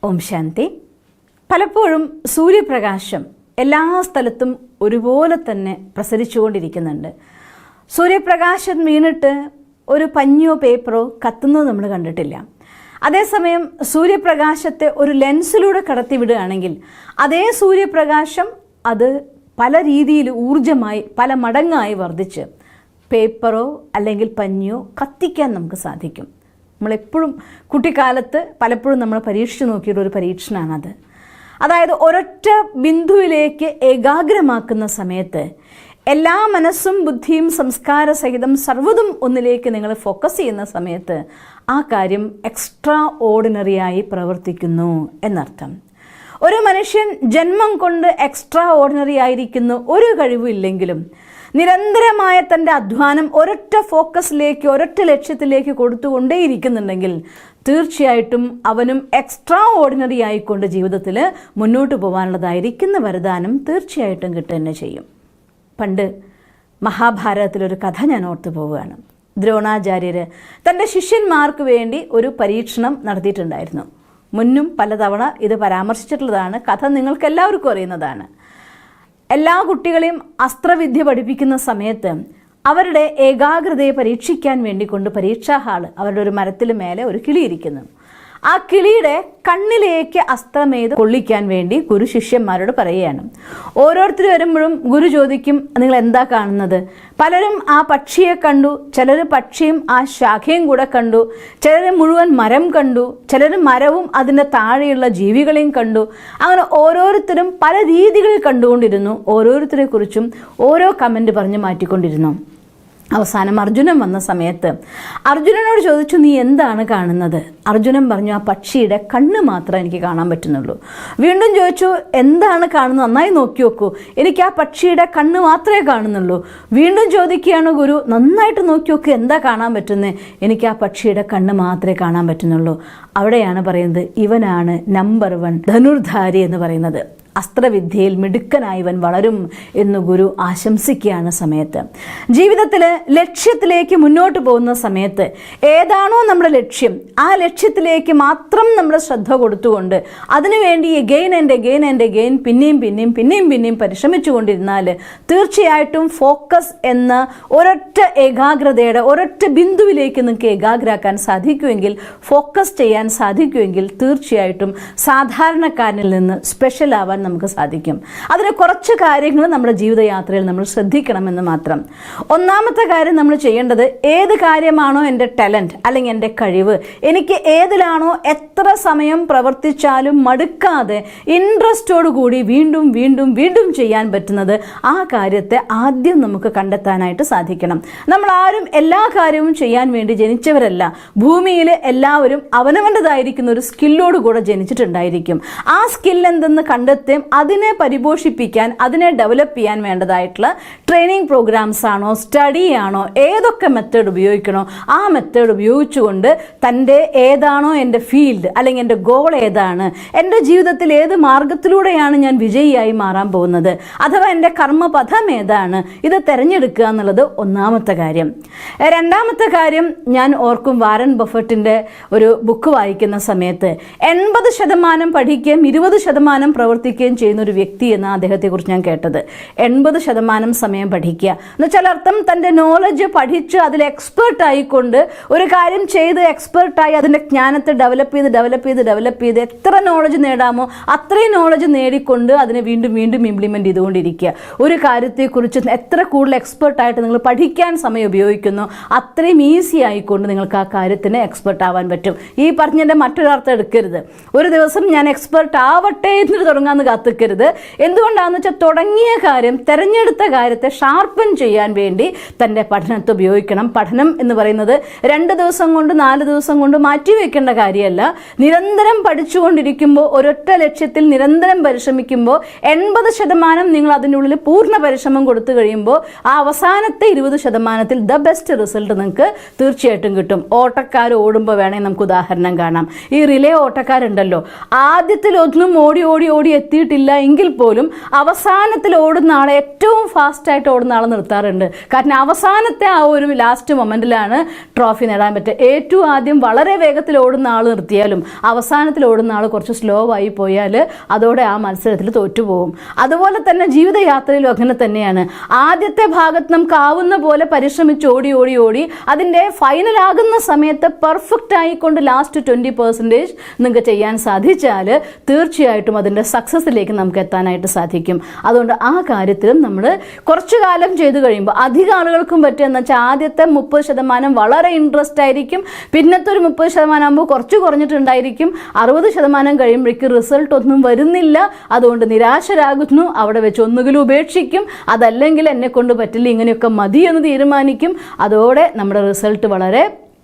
ഓം ശാന്തി. പലപ്പോഴും സൂര്യപ്രകാശം എല്ലാ സ്ഥലത്തും ഒരുപോലെ തന്നെ പ്രസരിച്ചുകൊണ്ടിരിക്കുന്നുണ്ട്. സൂര്യപ്രകാശം വീണിട്ട് ഒരു പഞ്ഞിയോ പേപ്പറോ കത്തുന്നത് നമ്മൾ കണ്ടിട്ടില്ല. അതേസമയം സൂര്യപ്രകാശത്തെ ഒരു ലെൻസിലൂടെ കടത്തിവിടുകയാണെങ്കിൽ അതേ സൂര്യപ്രകാശം അത് പല രീതിയിൽ ഊർജ്ജമായി പല മടങ്ങായി വർദ്ധിച്ച് പേപ്പറോ അല്ലെങ്കിൽ പഞ്ഞിയോ കത്തിക്കാൻ നമുക്ക് സാധിക്കും. നമ്മളെപ്പോഴും കുട്ടിക്കാലത്ത് പലപ്പോഴും നമ്മൾ പരീക്ഷിച്ച് നോക്കിയിട്ടൊരു പരീക്ഷണമാണത്. അതായത് ഒരൊറ്റ ബിന്ദുവിലേക്ക് ഏകാഗ്രമാക്കുന്ന സമയത്ത് എല്ലാ മനസ്സും ബുദ്ധിയും സംസ്കാര സഹിതം സർവ്വതും ഒന്നിലേക്ക് നിങ്ങൾ ഫോക്കസ് ചെയ്യുന്ന സമയത്ത് ആ കാര്യം എക്സ്ട്രാ ഓർഡിനറിയായി പ്രവർത്തിക്കുന്നു എന്നർത്ഥം. ഒരു മനുഷ്യൻ ജന്മം കൊണ്ട് എക്സ്ട്രാ ഓർഡിനറി ആയിരിക്കുന്ന ഒരു കഴിവില്ലെങ്കിലും നിരന്തരമായ തൻ്റെ അധ്വാനം ഒരൊറ്റ ഫോക്കസിലേക്ക് ഒരൊറ്റ ലക്ഷ്യത്തിലേക്ക് കൊടുത്തുകൊണ്ടേയിരിക്കുന്നുണ്ടെങ്കിൽ തീർച്ചയായിട്ടും അവനും എക്സ്ട്രാ ഓർഡിനറി ആയിക്കൊണ്ട് ജീവിതത്തിൽ മുന്നോട്ട് പോകാനുള്ളതായിരിക്കുന്ന വരദാനം തീർച്ചയായിട്ടും കിട്ടുക തന്നെ ചെയ്യും. പണ്ട് മഹാഭാരതത്തിലൊരു കഥ ഞാൻ ഓർത്തു പോവുകയാണ്. ദ്രോണാചാര്യർ തൻ്റെ ശിഷ്യന്മാർക്ക് വേണ്ടി ഒരു പരീക്ഷണം നടത്തിയിട്ടുണ്ടായിരുന്നു. മുന്നും പലതവണ ഇത് പരാമർശിച്ചിട്ടുള്ളതാണ്. കഥ നിങ്ങൾക്ക് എല്ലാവർക്കും അറിയുന്നതാണ്. എല്ലാ കുട്ടികളെയും അസ്ത്രവിദ്യ പഠിപ്പിക്കുന്ന സമയത്ത് അവരുടെ ഏകാഗ്രതയെ പരീക്ഷിക്കാൻ വേണ്ടി കൊണ്ട് പരീക്ഷാ ഹാള് അവരുടെ ഒരു മരത്തിൽ മേലെ ഒരു കിളി ഇരിക്കുന്നു. ആ കിളിയുടെ കണ്ണിലേക്ക് അസ്ത്രമേത് കൊള്ളിക്കാൻ വേണ്ടി ഗുരു ശിഷ്യന്മാരോട് പറയുകയാണ്. ഓരോരുത്തർ വരുമ്പോഴും ഗുരു ചോദിക്കും, നിങ്ങൾ എന്താ കാണുന്നത്? പലരും ആ പക്ഷിയെ കണ്ടു, ചിലർ പക്ഷിയും ആ ശാഖയും കൂടെ കണ്ടു, ചിലർ മുഴുവൻ മരം കണ്ടു, ചിലർ മരവും അതിൻ്റെ താഴെയുള്ള ജീവികളെയും കണ്ടു. അങ്ങനെ ഓരോരുത്തരും പല രീതികളിൽ കണ്ടുകൊണ്ടിരുന്നു. ഓരോരുത്തരെ കുറിച്ചും ഓരോ കമൻറ്റ് പറഞ്ഞ് മാറ്റിക്കൊണ്ടിരുന്നു. അവസാനം അർജുനൻ വന്ന സമയത്ത് അർജുനനോട് ചോദിച്ചു, നീ എന്താണ് കാണുന്നത്? അർജുനൻ പറഞ്ഞു, ആ പക്ഷിയുടെ കണ്ണ് മാത്രമേ എനിക്ക് കാണാൻ പറ്റുന്നുള്ളൂ. വീണ്ടും ചോദിച്ചു, എന്താണ് കാണുന്നത്? നന്നായി നോക്കി നോക്കൂ, എനിക്ക് ആ പക്ഷിയുടെ കണ്ണ് മാത്രമേ കാണുന്നുള്ളൂ. വീണ്ടും ചോദിക്കുകയാണ് ഗുരു, നന്നായിട്ട് നോക്കി നോക്കൂ, എന്താ കാണാൻ പറ്റുന്നത്? എനിക്ക് ആ പക്ഷിയുടെ കണ്ണ് മാത്രമേ കാണാൻ പറ്റുന്നുള്ളൂ. അവിടെയാണ് പറയുന്നത്, ഇവനാണ് നമ്പർ 1 ധനുർധാരി എന്ന് പറയുന്നത്. അസ്ത്രവിദ്യയിൽ മിടുക്കനായവൻ വളരും എന്ന് ഗുരു ആശംസിക്കുകയാണ് സമയത്ത്. ജീവിതത്തിൽ ലക്ഷ്യത്തിലേക്ക് മുന്നോട്ട് പോകുന്ന സമയത്ത് ഏതാണോ നമ്മുടെ ലക്ഷ്യം ആ ലക്ഷ്യത്തിലേക്ക് മാത്രം നമ്മൾ ശ്രദ്ധ കൊടുത്തുകൊണ്ട് അതിനുവേണ്ടി എഗെയിൻ ആൻഡ് എഗെയിൻ പിന്നെയും പരിശ്രമിച്ചു കൊണ്ടിരുന്നാൽ തീർച്ചയായിട്ടും ഫോക്കസ് എന്ന ഒരൊറ്റ ഏകാഗ്രതയുടെ ഒരൊറ്റ ബിന്ദുവിലേക്ക് നിങ്ങൾക്ക് ഏകാഗ്രാക്കാൻ സാധിക്കുമെങ്കിൽ, ഫോക്കസ് ചെയ്യാൻ സാധിക്കുമെങ്കിൽ തീർച്ചയായിട്ടും സാധാരണക്കാരനിൽ നിന്ന് സ്പെഷ്യൽ ആവാൻ നമുക്ക് സാധിക്കും. അതിന് കുറച്ച് കാര്യങ്ങൾ നമ്മുടെ ജീവിതയാത്രയിൽ നമ്മൾ ശ്രദ്ധിക്കണമെന്ന് മാത്രം. ഒന്നാമത്തെ കാര്യം നമ്മൾ ചെയ്യേണ്ടത്, ഏത് കാര്യമാണോ എൻ്റെ ടാലൻറ്റ് അല്ലെങ്കിൽ എൻ്റെ കഴിവ്, എനിക്ക് ഏതിലാണോ എത്ര സമയം പ്രവർത്തിച്ചാലും മടുക്കാതെ ഇൻട്രസ്റ്റോടുകൂടി വീണ്ടും ചെയ്യാൻ പറ്റുന്നത്, ആ കാര്യത്തെ ആദ്യം നമുക്ക് കണ്ടെത്താനായിട്ട് സാധിക്കണം. നമ്മൾ ആരും എല്ലാ കാര്യവും ചെയ്യാൻ വേണ്ടി ജനിച്ചവരല്ല. ഭൂമിയിൽ എല്ലാവരും അവനവൻ്റെതായിരിക്കുന്ന ഒരു സ്കില്ലോടുകൂടെ ജനിച്ചിട്ടുണ്ടായിരിക്കും. ആ സ്കിൽ എന്തെന്ന് കണ്ടെത്തി അതിനെ പരിപോഷിപ്പിക്കാൻ, അതിനെ ഡെവലപ്പ് ചെയ്യാൻ വേണ്ടതായിട്ടുള്ള ട്രെയിനിങ് പ്രോഗ്രാംസ് ആണോ, സ്റ്റഡി ആണോ, ഏതൊക്കെ മെത്തേഡ് ഉപയോഗിക്കണോ ആ മെത്തേഡ് ഉപയോഗിച്ചുകൊണ്ട് തൻ്റെ ഏതാണോ എൻ്റെ ഫീൽഡ് അല്ലെങ്കിൽ എൻ്റെ ഗോൾ ഏതാണ്, എൻ്റെ ജീവിതത്തിൽ ഏത് മാർഗത്തിലൂടെയാണ് ഞാൻ വിജയിയായി മാറാൻ പോകുന്നത്, അഥവാ എൻ്റെ കർമ്മപഥം ഏതാണ്, ഇത് തിരഞ്ഞെടുക്കുക എന്നുള്ളത് ഒന്നാമത്തെ കാര്യം. രണ്ടാമത്തെ കാര്യം, ഞാൻ ഓർക്കും വാരൻ ബഫറ്റിൻ്റെ ഒരു ബുക്ക് വായിക്കുന്ന സമയത്ത് 80% പഠിക്കുകയും 20% പ്രവർത്തിക്കുകയും ചെയ്യുന്ന ഒരു വ്യക്തി എന്ന് അദ്ദേഹത്തെക്കുറിച്ച് ഞാൻ കേട്ടത്. 80% സമയം പഠിക്കുക എന്ന് വെച്ചാൽ അർത്ഥം തൻ്റെ നോളജ് പഠിച്ച് അതിൽ എക്സ്പേർട്ട് ആയിക്കൊണ്ട് ഒരു കാര്യം ചെയ്ത് എക്സ്പേർട്ടായി അതിൻ്റെ ജ്ഞാനത്തെ ഡെവലപ്പ് ചെയ്ത് എത്ര നോളജ് നേടാമോ അത്രയും നോളജ് നേടിക്കൊണ്ട് അതിനെ വീണ്ടും ഇംപ്ലിമെൻ്റ് ചെയ്തുകൊണ്ടിരിക്കുക. ഒരു കാര്യത്തെക്കുറിച്ച് എത്ര കൂടുതൽ എക്സ്പേർട്ടായിട്ട് നിങ്ങൾ പഠിക്കാൻ സമയം ഉപയോഗിക്കുന്നു അത്രയും ഈസി ആയിക്കൊണ്ട് നിങ്ങൾക്ക് ആ കാര്യത്തിന് എക്സ്പേർട്ട് ആവാൻ പറ്റും. ഈ പറഞ്ഞതിൻ്റെ മറ്റൊരർത്ഥം എടുക്കരുത്, ഒരു ദിവസം ഞാൻ എക്സ്പേർട്ട് ആവട്ടെ എന്നിട്ട് തുടങ്ങാമെന്ന് കാത്തിക്കരുത്. എന്തുകൊണ്ടാണെന്ന് വെച്ചാൽ തുടങ്ങിയ കാര്യം, തിരഞ്ഞെടുത്ത കാര്യത്തെ ഷാർപ്പൻ ചെയ്യാൻ വേണ്ടി തൻ്റെ പഠനത്തെ ഉപയോഗിക്കണം. പഠനം എന്ന് പറയുന്നത് 2 ദിവസം കൊണ്ട് 4 ദിവസം കൊണ്ട് മാറ്റിവെക്കേണ്ട കാര്യമല്ല. നിരന്തരം പഠിച്ചുകൊണ്ടിരിക്കുമ്പോൾ, ഒരൊറ്റ ലക്ഷ്യത്തിൽ നിരന്തരം പരിശ്രമിക്കുമ്പോൾ 80% നിങ്ങൾ അതിൻ്റെ ഉള്ളിൽ പൂർണ്ണ പരിശ്രമം കൊടുത്തു കഴിയുമ്പോൾ ആ അവസാനത്തെ 20%-ൽ ദ ബെസ്റ്റ് റിസൾട്ട് നിങ്ങൾക്ക് തീർച്ചയായിട്ടും കിട്ടും. ഓട്ടക്കാർ ഓടുമ്പോൾ വേണമെങ്കിൽ നമുക്ക് ഉദാഹരണം കാണാം. ഈ റിലേ ഓട്ടക്കാരുണ്ടല്ലോ, ആദ്യത്തിൽ ഒന്നും ഓടി എത്തി എത്തിയിട്ടില്ല എങ്കിൽ പോലും അവസാനത്തിൽ ഓടുന്ന ആളെ, ഏറ്റവും ഫാസ്റ്റായിട്ട് ഓടുന്ന ആളെ നിർത്താറുണ്ട്. കാരണം അവസാനത്തെ ആ ഒരു ലാസ്റ്റ് മൊമെന്റിലാണ് ട്രോഫി നേടാൻ പറ്റുക. ഏറ്റവും ആദ്യം വളരെ വേഗത്തിൽ ഓടുന്ന ആൾ നിർത്തിയാലും അവസാനത്തിൽ ഓടുന്ന ആൾ കുറച്ച് സ്ലോ ആയി പോയാൽ അതോടെ ആ മത്സരത്തിൽ തോറ്റുപോകും. അതുപോലെ തന്നെ ജീവിതയാത്രയിലും അങ്ങനെ തന്നെയാണ്. ആദ്യത്തെ ഭാഗത്ത് നമുക്ക് ആവുന്ന പോലെ പരിശ്രമിച്ച് ഓടി ഓടി ഓടി അതിൻ്റെ ഫൈനലാകുന്ന സമയത്ത് പെർഫെക്റ്റ് ആയിക്കൊണ്ട് ലാസ്റ്റ് 20% നിങ്ങൾക്ക് ചെയ്യാൻ സാധിച്ചാൽ തീർച്ചയായിട്ടും അതിൻ്റെ സക്സസ്സിലേക്ക് നമുക്ക് എത്താനായിട്ട് സാധിക്കും. അതുകൊണ്ട് ആ കാര്യത്തിലും നമ്മൾ കുറച്ചു കാലം ചെയ്തു കഴിയുമ്പോൾ, അധികം ആളുകൾക്കും പറ്റുകയെന്ന് വെച്ചാൽ ആദ്യത്തെ 30% വളരെ ഇൻട്രസ്റ്റ് ആയിരിക്കും, പിന്നത്തെ ഒരു 30% ആകുമ്പോൾ കുറച്ച് കുറഞ്ഞിട്ടുണ്ടായിരിക്കും, 60% കഴിയുമ്പോഴേക്ക് റിസൾട്ട് ഒന്നും വരുന്നില്ല. അതുകൊണ്ട് നിരാശരാകുന്നു, അവിടെ വെച്ച് ഒന്നുകിലും ഉപേക്ഷിക്കും, അതല്ലെങ്കിൽ എന്നെ കൊണ്ട് പറ്റില്ല, ഇങ്ങനെയൊക്കെ മതി എന്ന് തീരുമാനിക്കും. അതോടെ നമ്മുടെ റിസൾട്ട് വളരെ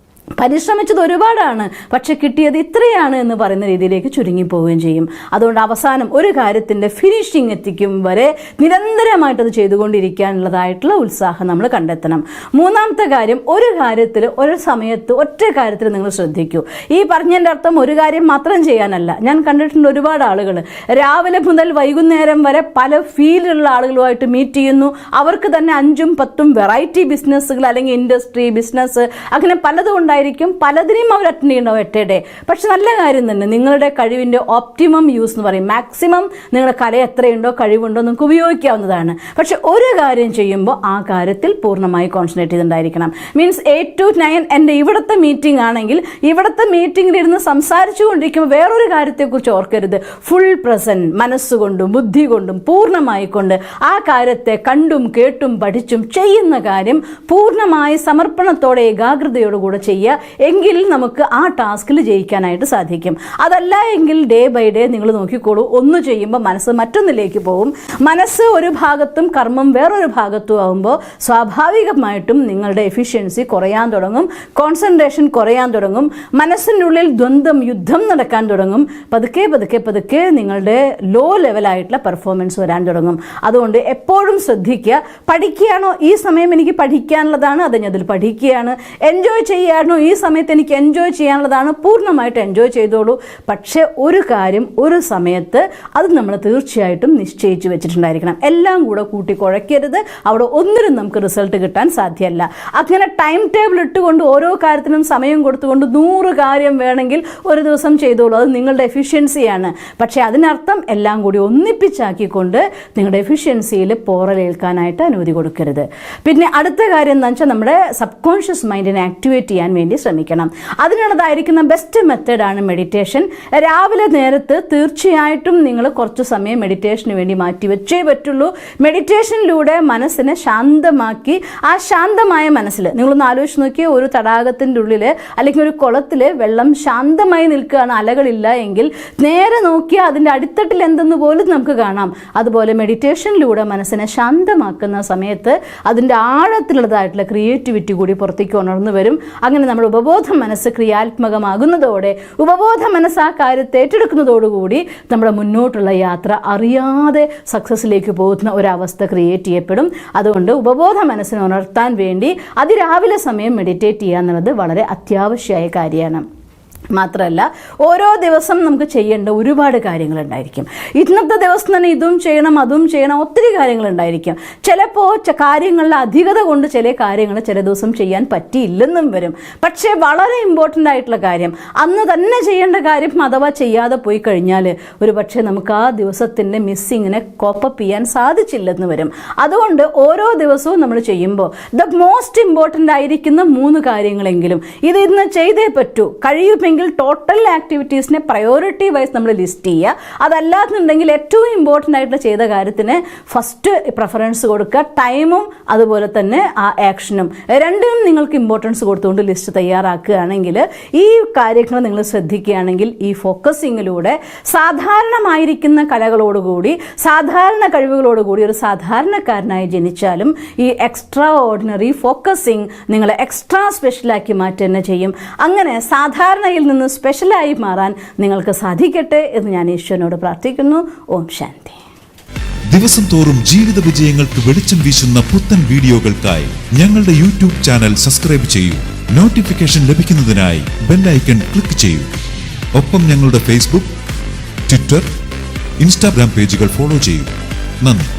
പരിശ്രമിച്ചത് ഒരുപാടാണ്, പക്ഷെ കിട്ടിയത് ഇത്രയാണ് എന്ന് പറയുന്ന രീതിയിലേക്ക് ചുരുങ്ങിപ്പോവുകയും ചെയ്യും. അതുകൊണ്ട് അവസാനം ഒരു കാര്യത്തിൻ്റെ ഫിനിഷിംഗ് എത്തിക്കും വരെ നിരന്തരമായിട്ട് അത് ചെയ്തുകൊണ്ടിരിക്കാനുള്ളതായിട്ടുള്ള ഉത്സാഹം നമ്മൾ കണ്ടെത്തണം. മൂന്നാമത്തെ കാര്യം, ഒരു കാര്യത്തിൽ ഒരു സമയത്ത് ഒറ്റ കാര്യത്തിൽ നിങ്ങൾ ശ്രദ്ധിക്കൂ. ഈ പറഞ്ഞതിൻ്റെ അർത്ഥം ഒരു കാര്യം മാത്രം ചെയ്യാനല്ല. ഞാൻ കണ്ടിട്ടുണ്ട് ഒരുപാട് ആളുകൾ രാവിലെ മുതൽ വൈകുന്നേരം വരെ പല ഫീൽഡിലുള്ള ആളുകളുമായിട്ട് മീറ്റ് ചെയ്യുന്നു. അവർക്ക് തന്നെ 5ഉം 10ഉം വെറൈറ്റി ബിസിനസ്സുകൾ അല്ലെങ്കിൽ ഇൻഡസ്ട്രി ബിസിനസ് അങ്ങനെ പലതും ഉണ്ടായിരിക്കും. പലതിനെയും അവർ അറ്റൻഡ് ചെയ്യണ്ടാവും എട്ട് ഡേ. പക്ഷെ നല്ല കാര്യം തന്നെ, നിങ്ങളുടെ കഴിവിൻ്റെ ഓപ്റ്റിമം യൂസ് എന്ന് പറയും. മാക്സിമം നിങ്ങളുടെ കല എത്രയുണ്ടോ കഴിവുണ്ടോ നിങ്ങൾക്ക് ഉപയോഗിക്കാവുന്നതാണ്. പക്ഷെ ഒരു കാര്യം ചെയ്യുമ്പോൾ ആ കാര്യത്തിൽ പൂർണ്ണമായി കോൺസെൻട്രേറ്റ് ചെയ്തിട്ടുണ്ടായിരിക്കണം. മീൻസ് 8 to 9 എൻ്റെ ഇവിടുത്തെ മീറ്റിംഗ് ആണെങ്കിൽ ഇവിടുത്തെ മീറ്റിംഗിലിരുന്ന് സംസാരിച്ചു കൊണ്ടിരിക്കുമ്പോൾ വേറൊരു കാര്യത്തെക്കുറിച്ച് ഓർക്കരുത്. ഫുൾ പ്രസൻറ്റ്, മനസ്സുകൊണ്ടും ബുദ്ധി കൊണ്ടും പൂർണ്ണമായിക്കൊണ്ട് ആ കാര്യത്തെ കണ്ടും കേട്ടും പഠിച്ചും ചെയ്യുന്ന കാര്യം പൂർണ്ണമായി സമർപ്പണത്തോടെ ഏകാഗ്രതയോടുകൂടെ ചെയ്യുക. എങ്കിൽ നമുക്ക് ആ ടാസ്കിൽ ജയിക്കാനായിട്ട് സാധിക്കും. അതല്ല എങ്കിൽ ഡേ ബൈ ഡേ നിങ്ങൾ നോക്കിക്കോളൂ, ഒന്ന് ചെയ്യുമ്പോൾ മനസ്സ് മറ്റൊന്നിലേക്ക് പോകും. മനസ്സ് ഒരു ഭാഗത്തും കർമ്മം വേറൊരു ഭാഗത്തും ആകുമ്പോൾ സ്വാഭാവികമായിട്ടും നിങ്ങളുടെ എഫിഷ്യൻസി കുറയാൻ തുടങ്ങും, കോൺസെൻട്രേഷൻ കുറയാൻ തുടങ്ങും, മനസ്സിനുള്ളിൽ ദ്വന്ദ്ം യുദ്ധം നടക്കാൻ തുടങ്ങും. പതുക്കെ പതുക്കെ പതുക്കെ നിങ്ങളുടെ ലോ ലെവലായിട്ടുള്ള പെർഫോമൻസ് വരാൻ തുടങ്ങും. അതുകൊണ്ട് എപ്പോഴും ശ്രദ്ധിക്കുക, പഠിക്കുകയാണോ ഈ സമയം എനിക്ക് പഠിക്കാനുള്ളതാണ്, അത് ഞാൻ അതിൽ പഠിക്കുകയാണ്. എൻജോയ് ചെയ്യാണോ ഈ സമയത്ത് എനിക്ക് എൻജോയ് ചെയ്യാനുള്ളതാണ്, പൂർണ്ണമായിട്ട് എൻജോയ് ചെയ്തോളൂ. പക്ഷേ ഒരു കാര്യം ഒരു സമയത്ത് അത് നമ്മൾ തീർച്ചയായിട്ടും നിശ്ചയിച്ച് വെച്ചിട്ടുണ്ടായിരിക്കണം. എല്ലാം കൂടെ കൂട്ടി കുഴയ്ക്കരുത്, അവിടെ ഒന്നിനും നമുക്ക് റിസൾട്ട് കിട്ടാൻ സാധ്യമല്ല. അങ്ങനെ ടൈം ടേബിൾ ഇട്ടുകൊണ്ട് ഓരോ കാര്യത്തിനും സമയം കൊടുത്തുകൊണ്ട് 100 കാര്യം വേണമെങ്കിൽ ഒരു ദിവസം ചെയ്തോളൂ, അത് നിങ്ങളുടെ എഫിഷ്യൻസിയാണ്. പക്ഷേ അതിനർത്ഥം എല്ലാം കൂടി ഒന്നിപ്പിച്ചാക്കിക്കൊണ്ട് നിങ്ങളുടെ എഫിഷ്യൻസിയിൽ പോറലേൽക്കാനായിട്ട് അനുമതി കൊടുക്കരുത്. പിന്നെ അടുത്ത കാര്യം എന്താ വെച്ചാൽ നമ്മുടെ സബ് കോൺഷ്യസ് മൈൻഡിനെ ആക്ടിവേറ്റ് ചെയ്യാൻ വേണ്ടി ശ്രമിക്കണം. അതിനുള്ളതായിരിക്കുന്ന ബെസ്റ്റ് മെത്തേഡാണ് മെഡിറ്റേഷൻ. രാവിലെ നേരത്ത് തീർച്ചയായിട്ടും നിങ്ങൾ കുറച്ച് സമയം മെഡിറ്റേഷന് വേണ്ടി മാറ്റിവെച്ചേ പറ്റുള്ളൂ. മെഡിറ്റേഷനിലൂടെ മനസ്സിനെ ശാന്തമാക്കി ആ ശാന്തമായ മനസ്സിൽ നിങ്ങളൊന്ന് ആലോചിച്ച് നോക്കിയാൽ ഒരു തടാകത്തിൻ്റെ ഉള്ളിൽ അല്ലെങ്കിൽ ഒരു കുളത്തിൽ വെള്ളം ശാന്തമായി നിൽക്കുകയാണ്, അലകളില്ല എങ്കിൽ നേരെ നോക്കിയാൽ അതിൻ്റെ അടിത്തട്ടിൽ എന്തെന്ന് പോലും നമുക്ക് കാണാം. അതുപോലെ മെഡിറ്റേഷനിലൂടെ മനസ്സിനെ ശാന്തമാക്കുന്ന സമയത്ത് അതിൻ്റെ ആഴത്തിലുള്ളതായിട്ടുള്ള ക്രിയേറ്റിവിറ്റി കൂടി പുറത്തേക്ക് ഉണർന്നു വരും. അങ്ങനെ നമ്മുടെ ഉപബോധ മനസ്സ് ക്രിയാത്മകമാകുന്നതോടെ, ഉപബോധ മനസ്സ് ആ കാര്യത്തെ ഏറ്റെടുക്കുന്നതോടുകൂടി നമ്മുടെ മുന്നോട്ടുള്ള യാത്ര അറിയാതെ സക്സസ്സിലേക്ക് പോകുന്ന ഒരവസ്ഥ ക്രിയേറ്റ് ചെയ്യപ്പെടും. അതുകൊണ്ട് ഉപബോധ മനസ്സിനെ ഉണർത്താൻ വേണ്ടി അതിരാവിലെ സമയം മെഡിറ്റേറ്റ് ചെയ്യുക എന്നുള്ളത് വളരെ അത്യാവശ്യമായ കാര്യമാണ്. മാത്രമല്ല ഓരോ ദിവസം നമുക്ക് ചെയ്യേണ്ട ഒരുപാട് കാര്യങ്ങളുണ്ടായിരിക്കും. ഇന്നത്തെ ദിവസം തന്നെ ഇതും ചെയ്യണം അതും ചെയ്യണം, ഒത്തിരി കാര്യങ്ങളുണ്ടായിരിക്കും. ചിലപ്പോൾ കാര്യങ്ങളുടെ അധികത കൊണ്ട് ചില കാര്യങ്ങൾ ചില ദിവസം ചെയ്യാൻ പറ്റിയില്ലെന്നും വരും. പക്ഷേ വളരെ ഇമ്പോർട്ടൻ്റ് ആയിട്ടുള്ള കാര്യം അന്ന് തന്നെ ചെയ്യേണ്ട കാര്യം അഥവാ ചെയ്യാതെ പോയി കഴിഞ്ഞാൽ ഒരു പക്ഷേ നമുക്ക് ആ ദിവസത്തിൻ്റെ മിസ്സിങ്ങിനെ കോപ്പപ്പ് ചെയ്യാൻ സാധിച്ചില്ലെന്ന് വരും. അതുകൊണ്ട് ഓരോ ദിവസവും നമ്മൾ ചെയ്യുമ്പോൾ ദ മോസ്റ്റ് ഇമ്പോർട്ടൻ്റ് ആയിരിക്കുന്ന 3 കാര്യങ്ങളെങ്കിലും ഇത് ഇന്ന് ചെയ്തേ പറ്റൂ, കഴിയുമെങ്കിൽ ടോട്ടൽ ആക്ടിവിറ്റീസിനെ പ്രയോറിറ്റി വൈസ് നമ്മൾ ലിസ്റ്റ് ചെയ്യുക. അതല്ലാന്നുണ്ടെങ്കിൽ ഏറ്റവും ഇമ്പോർട്ടൻ്റ് ആയിട്ട് ചെയ്ത കാര്യത്തിന് ഫസ്റ്റ് പ്രിഫറൻസ് കൊടുക്കുക. ടൈമും അതുപോലെ തന്നെ ആ ആക്ഷനും രണ്ടിനും നിങ്ങൾക്ക് ഇമ്പോർട്ടൻസ് കൊടുത്തുകൊണ്ട് ലിസ്റ്റ് തയ്യാറാക്കുകയാണെങ്കിൽ, ഈ കാര്യങ്ങൾ നിങ്ങൾ ശ്രദ്ധിക്കുകയാണെങ്കിൽ ഈ ഫോക്കസിങ്ങിലൂടെ സാധാരണമായിരിക്കുന്ന കലകളോടുകൂടി സാധാരണ കഴിവുകളോടുകൂടി ഒരു സാധാരണക്കാരനായി ജനിച്ചാലും ഈ എക്സ്ട്രാ ഓർഡിനറി ഫോക്കസിങ് നിങ്ങളെ എക്സ്ട്രാ സ്പെഷ്യലാക്കി മാറ്റുക തന്നെ ചെയ്യും. അങ്ങനെ സാധാരണയിൽ നിന്ന് സ്പെഷ്യലായി മാറാൻ നിങ്ങൾക്ക് സാധിക്കട്ടെ എന്ന് ഞാൻ ഈശ്വരനോട് പ്രാർത്ഥിക്കുന്നു. ഓം ശാന്തി. ദിവസം തോറും ജീവിത വിജയങ്ങൾക്ക് വെളിച്ചം വീശുന്ന പുത്തൻ വീഡിയോകൾക്കായി ഞങ്ങളുടെ യൂട്യൂബ് ചാനൽ സബ്സ്ക്രൈബ് ചെയ്യൂ. നോട്ടിഫിക്കേഷൻ ലഭിക്കുന്നതിനായി ബെൽ ഐക്കൺ ക്ലിക്ക് ചെയ്യൂ. ഒപ്പം ഞങ്ങളുടെ ഫേസ്ബുക്ക്, ട്വിറ്റർ, ഇൻസ്റ്റാഗ്രാം പേജുകൾ ഫോളോ ചെയ്യൂ. നന്ദി.